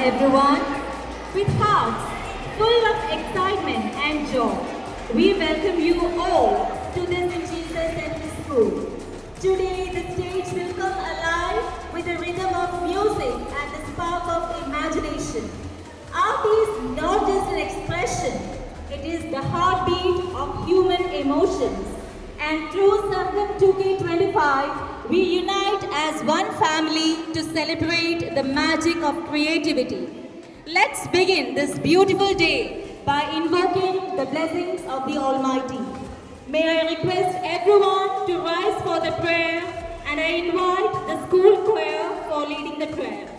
Everyone, with hearts full of excitement and joy, we welcome you all to this Jesus Central School. Today, the stage will come alive with the rhythm of music and the spark of imagination. Art is not just an expression, it is the heartbeat of human emotions. And through Sangam 2K25, we unite as one family to celebrate the magic of creativity. Let's begin this beautiful day by invoking the blessings of the Almighty. May I request everyone to rise for the prayer, and I invite the school choir for leading the prayer.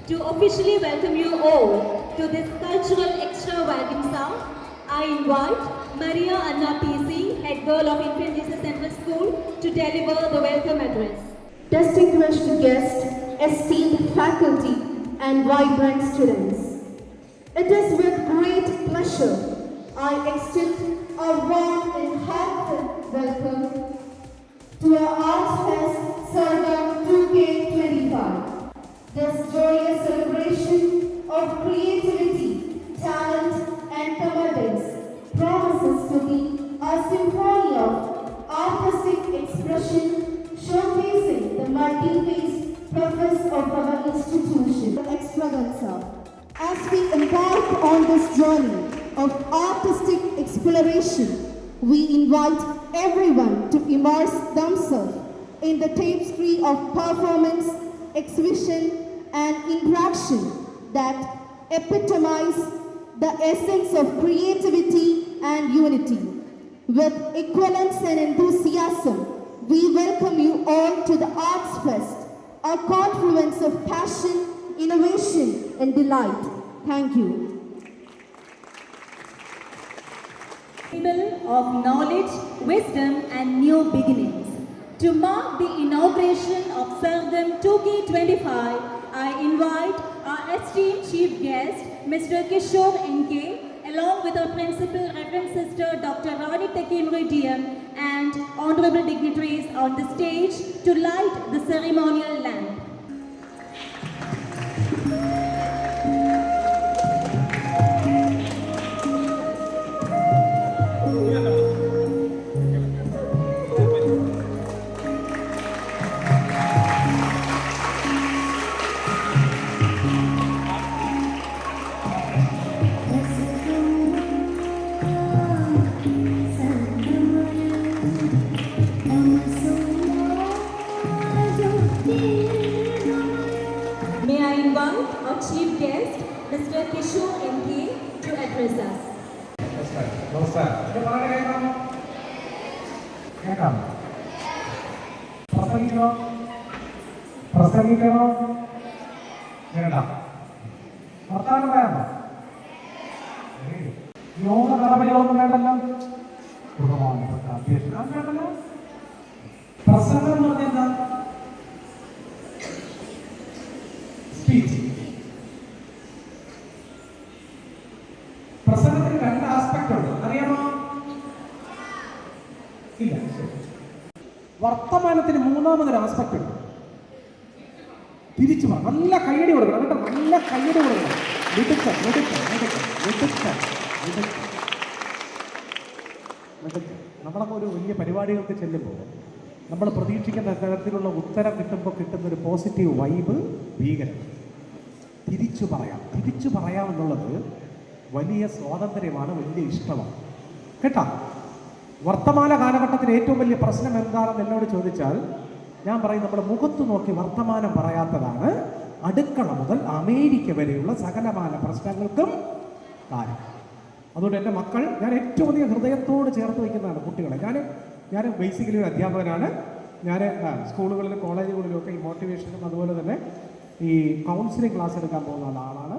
To officially welcome you all to this cultural extravaganza, I invite Maria Anna PC, head girl of Infant Jesus Central School, to deliver the welcome address. Distinguished guests, esteemed faculty, and vibrant students, it is with great pleasure I extend a warm and heartfelt welcome to our Arts Fest Sangam 2K25. This joyous celebration of creativity, talent, and confidence promises to be a symphony of artistic expression showcasing the multi-faced purpose of our institution. Extravaganza. As we embark on this journey of artistic exploration, we invite everyone to immerse themselves in the tapestry of performance, exhibition, and interaction that epitomize the essence of creativity and unity. With equivalence and enthusiasm, we welcome you all to the Arts Fest, a confluence of passion, innovation, and delight. Thank you. Symbol of knowledge, wisdom, and new beginnings. To mark the inauguration of Sangam 2K25, I invite our esteemed chief guest, Mr. Kishore N.K., along with our principal, Reverend Sister Dr. Rani Takimri DM, and honorable dignitaries on the stage to light the ceremonial lamp. May I invite our chief guest, Mr. Kishore N.K., to address us. പ്രസംഗിക്കണോ വേണ്ട വർത്താനം വേണം യോഗ നടപടികളൊന്നും വേണ്ടല്ലോ ബഹുമാനപ്പെട്ട അധ്യക്ഷൻ അത് വേണ്ടല്ലോ പ്രസംഗം എന്ന് പറഞ്ഞാൽ എന്താ സ്പീച്ച് പ്രസംഗത്തിന് രണ്ട് ആസ്പെക്ട് ഉണ്ട് അറിയാമോ ഇല്ല വർത്തമാനത്തിന് മൂന്നാമതൊരു ആസ്പെക്ട് ഉണ്ട് തിരിച്ചു നല്ല കയ്യടി കൊടുക്കണം കേട്ടോ നല്ല കയ്യടി കൊടുക്കണം നമ്മളൊക്കെ ഒരു വലിയ പരിപാടികൾക്ക് ചെല്ലുമ്പോൾ നമ്മൾ പ്രതീക്ഷിക്കുന്ന തരത്തിലുള്ള ഉത്തരം കിട്ടുമ്പോൾ കിട്ടുന്നൊരു പോസിറ്റീവ് വൈബ് ഭീകരം തിരിച്ചു പറയാം എന്നുള്ളത് വലിയ സ്വാതന്ത്ര്യമാണ് വലിയ ഇഷ്ടമാണ് കേട്ടോ വർത്തമാന കാലഘട്ടത്തിൽ ഏറ്റവും വലിയ പ്രശ്നം എന്താണെന്ന് എന്നോട് ചോദിച്ചാൽ ഞാൻ പറയും നമ്മുടെ മുഖത്ത് നോക്കി വർത്തമാനം പറയാത്തതാണ് അടുക്കള മുതൽ അമേരിക്ക വരെയുള്ള സകലമാന പ്രശ്നങ്ങൾക്കും കാര്യം. അതുകൊണ്ട് എൻ്റെ മക്കൾ ഞാൻ ഏറ്റവും അധികം ഹൃദയത്തോട് ചേർത്ത് വയ്ക്കുന്നതാണ് കുട്ടികളെ. ഞാൻ ബേസിക്കലി ഒരു അധ്യാപകനാണ്. ഞാൻ സ്കൂളുകളിലും കോളേജുകളിലും ഒക്കെ ഈ മോട്ടിവേഷനും അതുപോലെ തന്നെ ഈ കൗൺസിലിംഗ് ക്ലാസ് എടുക്കാൻ പോകുന്ന ആളാണ്.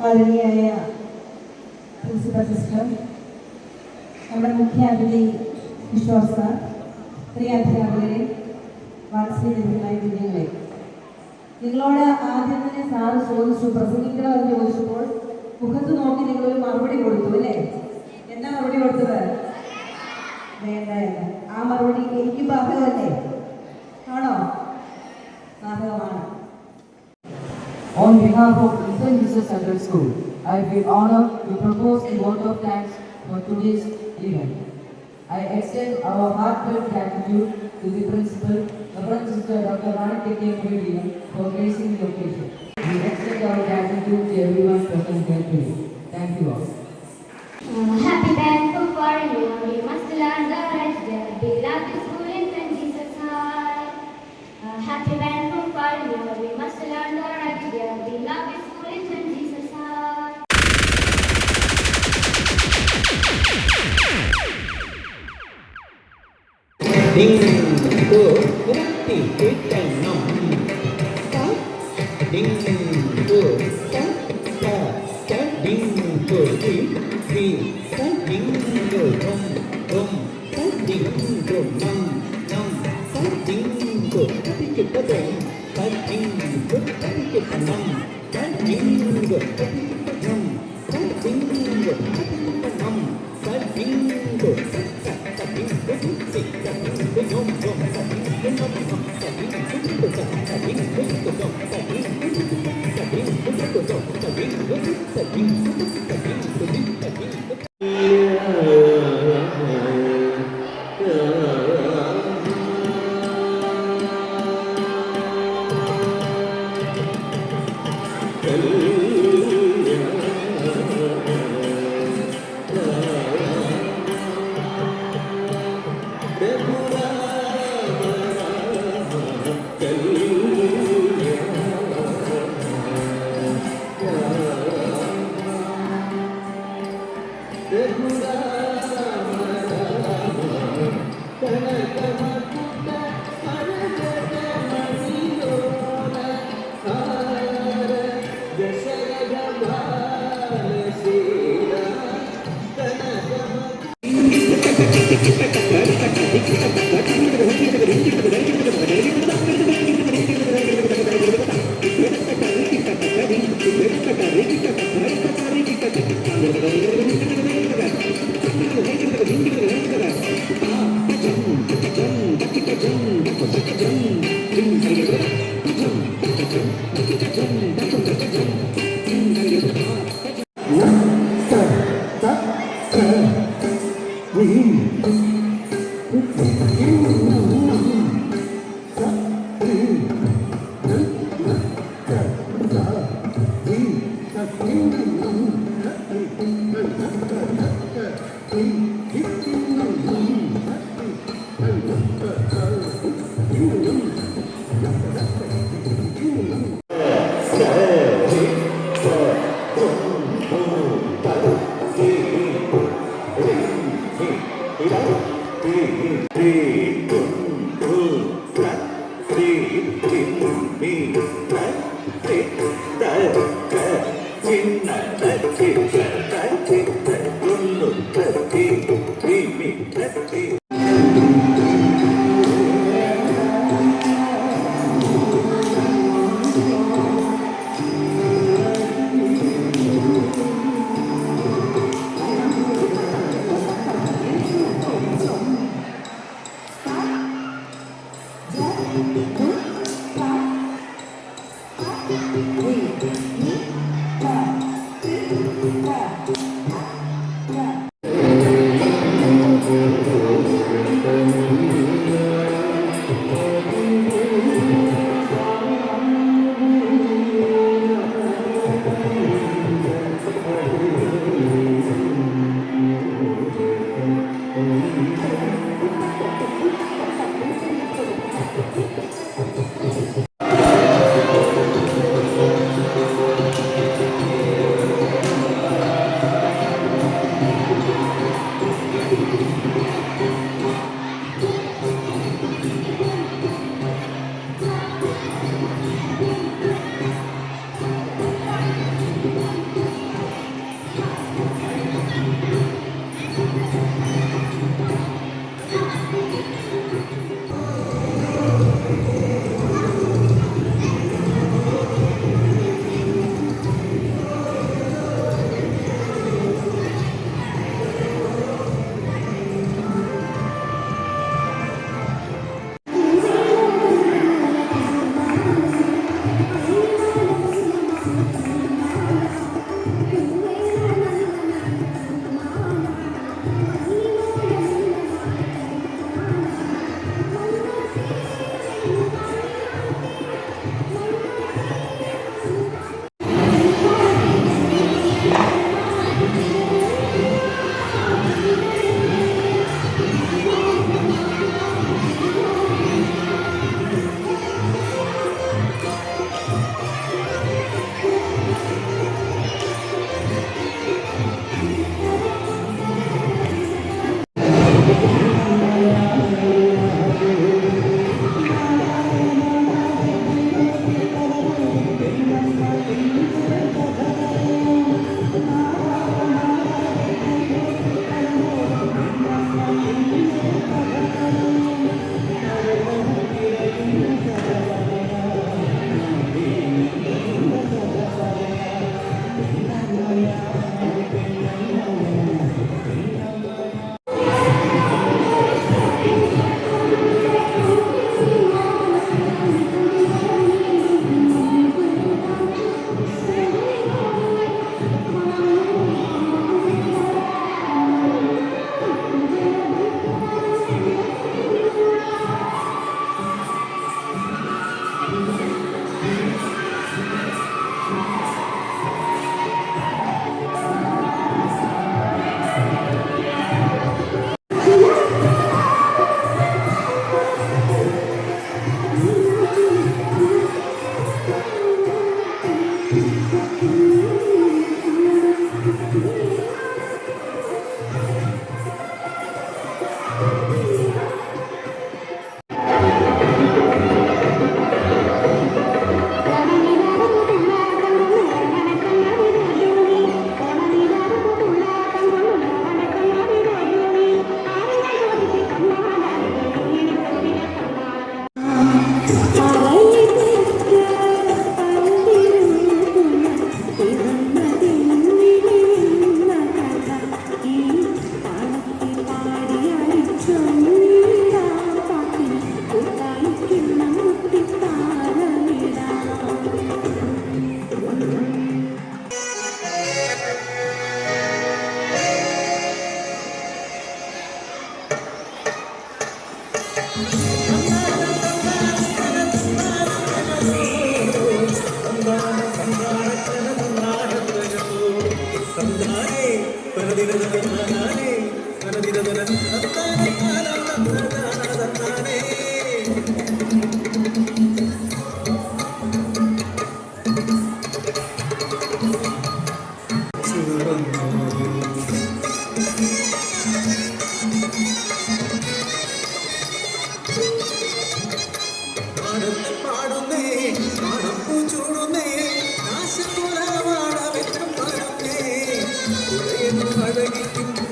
ആദരണീയായ പ്രിൻസിപ്പൽ സിസ്റ്റർ, നമ്മുടെ മുഖ്യാതിഥി വിശ്വാസ പ്രിയ അധ്യാപകരെ, വാത്സല്യമായ കുഞ്ഞുങ്ങളെ, നിങ്ങളോട് ആദ്യം തന്നെ സാറ് ചോദിച്ചു, പ്രസംഗിക്കണമെന്ന് ചോദിച്ചപ്പോൾ മുഖത്ത് നോക്കി നിങ്ങളൊരു മറുപടി കൊടുത്തു അല്ലേ? എന്നാ മറുപടി കൊടുത്തത്? വേണ്ട എന്ന്. ആ മറുപടി എനിക്ക് ബാധകമല്ലേ? ആണോ? ബാധകമാണ്. On behalf of St. Jesus Central School, I feel honored to propose the vote of thanks for today's event. I extend our heartfelt gratitude to the principal, Reverend Sister Dr. Rani K. Meridian, for gracing the occasion. We extend our gratitude to everyone present here today. Thank you all. Happy Thankful for you, we must learn the right there. Beloved school in St. Jesus High. Happy Thankful for you, we must learn the right there. Beloved school in St. Jesus High. Ding go rutti kittanam ding go ta ding go di ding go rum ding go nam ding go kittanam ding go kittanam ding go kittanam ding go kittanam ding go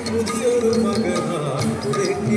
പുതിയൊരു മകനാ പുതിയൊരു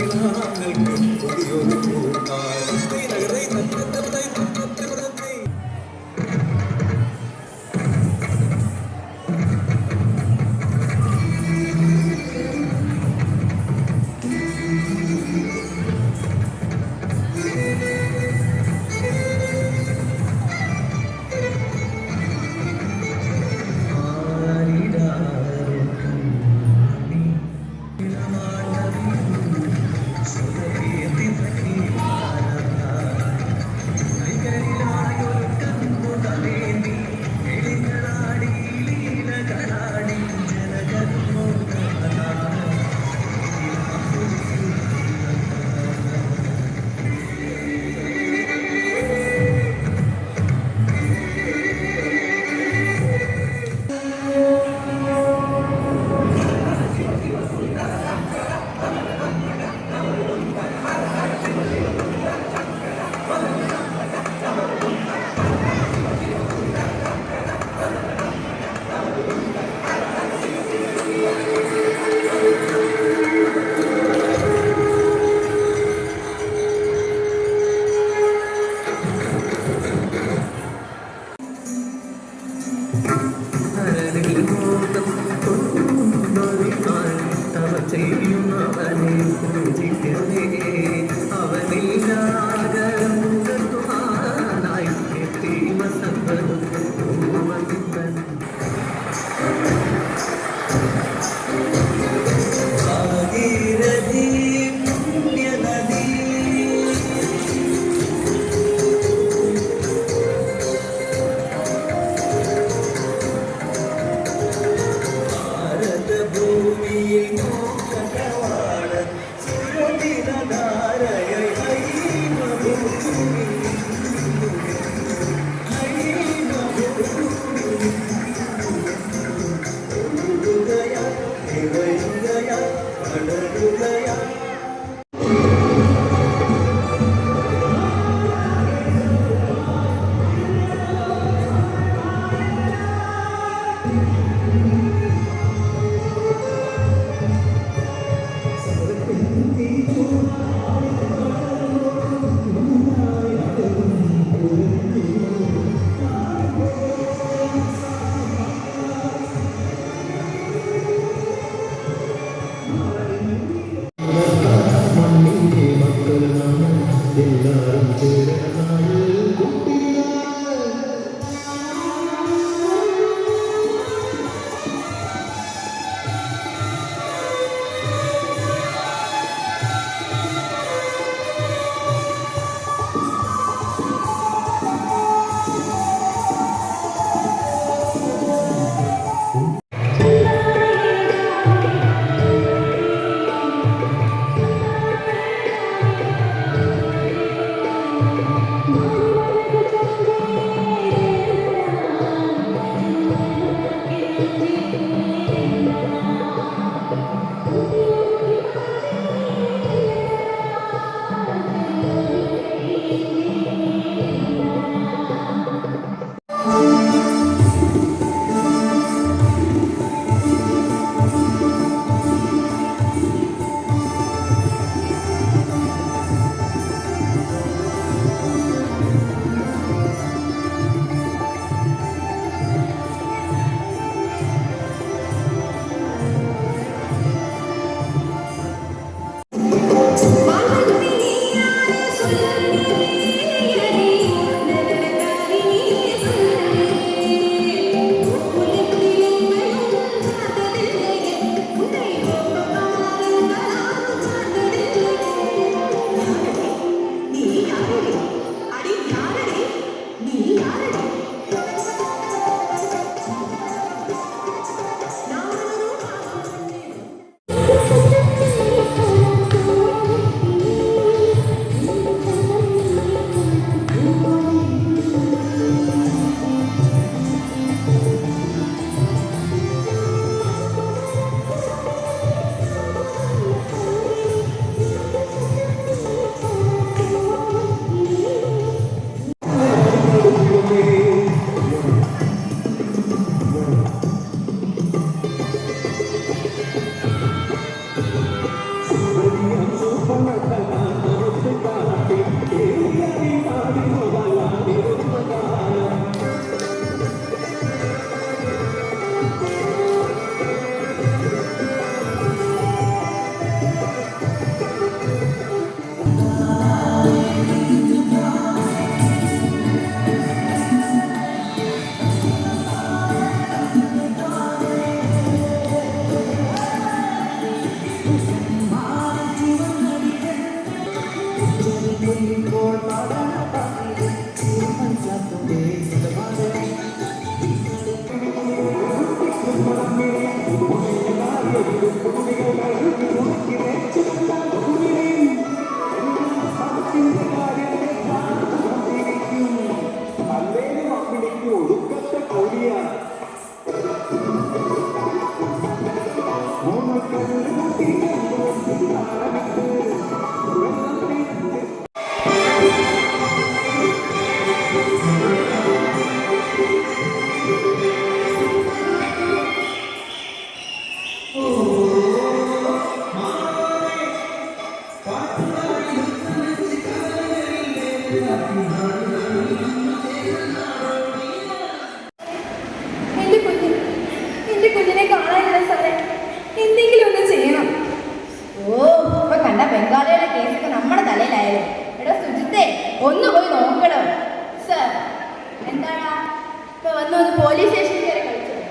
എന്റെ കുഞ്ഞിനെ കാണാനില്ല സാറേ. എന്തെങ്കിലും ഒന്ന് ചെയ്യണം. ഓ, ഇപ്പൊ കണ്ട ബംഗാളിയുടെ കേസൊക്കെ നമ്മുടെ തലയിലായാലും. എടോ സുജിത്തെ, ഒന്ന് പോയി നോക്കണം. സർ, എന്താണ് ഇപ്പൊ വന്ന് പോലീസ് സ്റ്റേഷനിൽ കയറി കളിച്ചത്?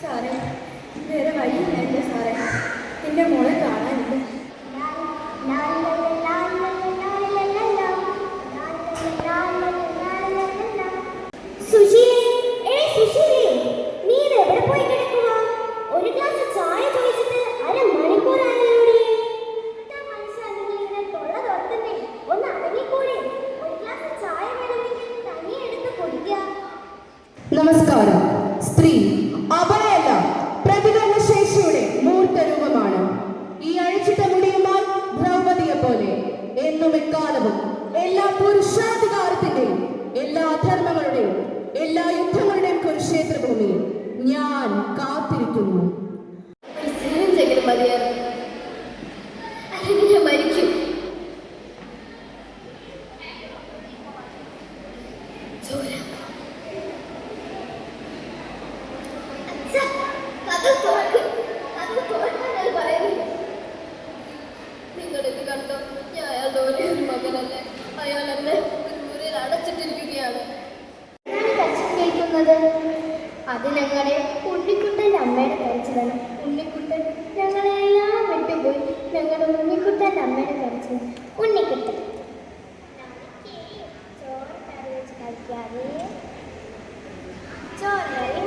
സാറേ, വേറെ വഴിയില്ല സാറേ. എന്റെ മോളെ കാണാനില്ല. നമസ്കാരം. സ്ത്രീ അപരയല്ല, പ്രതികരണശേഷിയുടെ മൂർത്തരൂപമാണ്. ഈ അഴിച്ചിട്ട മുടിയുമായി ദ്രൗപതിയെ പോലെ എന്നും എക്കാലവും എല്ലാ പുരുഷാധികാരത്തിന്റെയും എല്ലാ അധർമ്മങ്ങളുടെയും എല്ലാ യുദ്ധങ്ങളുടെയും കുരുക്ഷേത്ര ഭൂമിയിൽ ഞാൻ കാത്തിരിക്കുന്നു. മരിക്കും. നിങ്ങളിത് കണ്ടോ? ഞാൻ അയാളുടെ ഒരേ ഒരു മകനല്ലേ. അയാൾ എന്നെ ഒരു മുറിയിൽ അടച്ചിട്ടിരിക്കുകയാണ്. കേൾക്കുന്നത് അത് ഞങ്ങളുടെ ഉണ്ണിക്കുട്ടൻ്റെ അമ്മയുടെ കരച്ചിലാണ്. ഉണ്ണിക്കുട്ടൻ ഞങ്ങളെല്ലാം വിട്ടുപോയി. ഞങ്ങളുടെ ഉണ്ണിക്കുട്ടൻ്റെ അമ്മയുടെ കരച്ചിൽ. ഉണ്ണിക്കുട്ടൻ ചോറ് കറി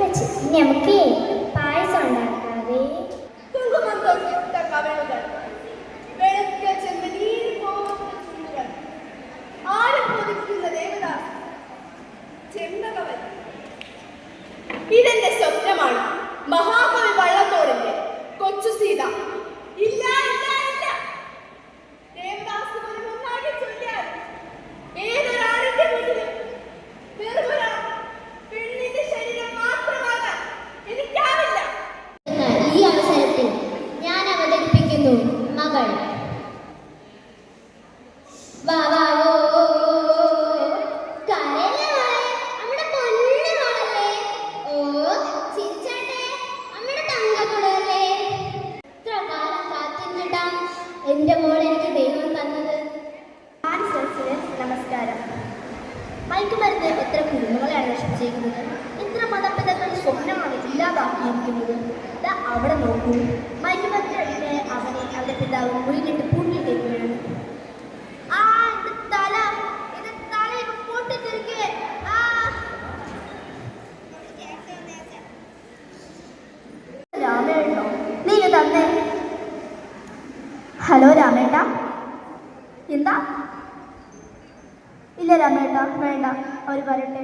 വെച്ച് നമുക്ക് പായസം ഉണ്ടാക്കാതെ ഇതെന്റെ സ്വപ്നമാണ്. മഹാകവി വള്ളത്തോളിന്റെ കൊച്ചു സീത. ഇല്ല ഇല്ല ഇല്ല, ദേവദാസ് പോലും ഒന്നാകെ ചൊല്ലിയാൽ ഏതൊരാളിന്റെ മുന്നിലും വെറുമൊരു പെണ്ണിന്റെ ശരീരം മാത്രമാകാൻ എനിക്കാവില്ല. ഈ അവസരത്തിൽ ഞാൻ അവതരിപ്പിക്കുന്നു മകൾ. വാ വാ ഓ കരയല്ലേ മോളെ, നമ്മുടെ പൊന്നു മോളല്ലേ. ഓ ചിരിച്ചാട്ടെ, നമ്മുടെ തങ്കക്കുടല്ലേ. ഇത്ര കാലം കാത്തിരുന്നിട്ടാ എന്റെ മോളെ എനിക്ക് ദൈവം തന്നത്. നമസ്കാരം. മയക്കുമരുന്ന് എത്ര കുടുംബങ്ങളെയാണ് നശിപ്പിച്ചിരിക്കുന്നത്. എത്ര മാതാപിതാക്കളുടെ സ്വപ്നമാണ് ഇല്ലാതാക്കിയിരിക്കുന്നത്. അവിടെ നോക്കൂ, മയക്കുമരുന്ന് അവനെ അവരുടെ പിതാവ് മുറിയിലിട്ട് പൂട്ടിയിട്ടേക്കുകയാണ്. ആ ഇത് തല ഇപ്പൊ പൊട്ടിത്തെറിക്കേ. രാമേട്ടോ, നീ തന്നെ. ഹലോ രാമേട്ട. എന്താ? ഇല്ല രാമേട്ട, വേണ്ട, അവർ വരട്ടെ.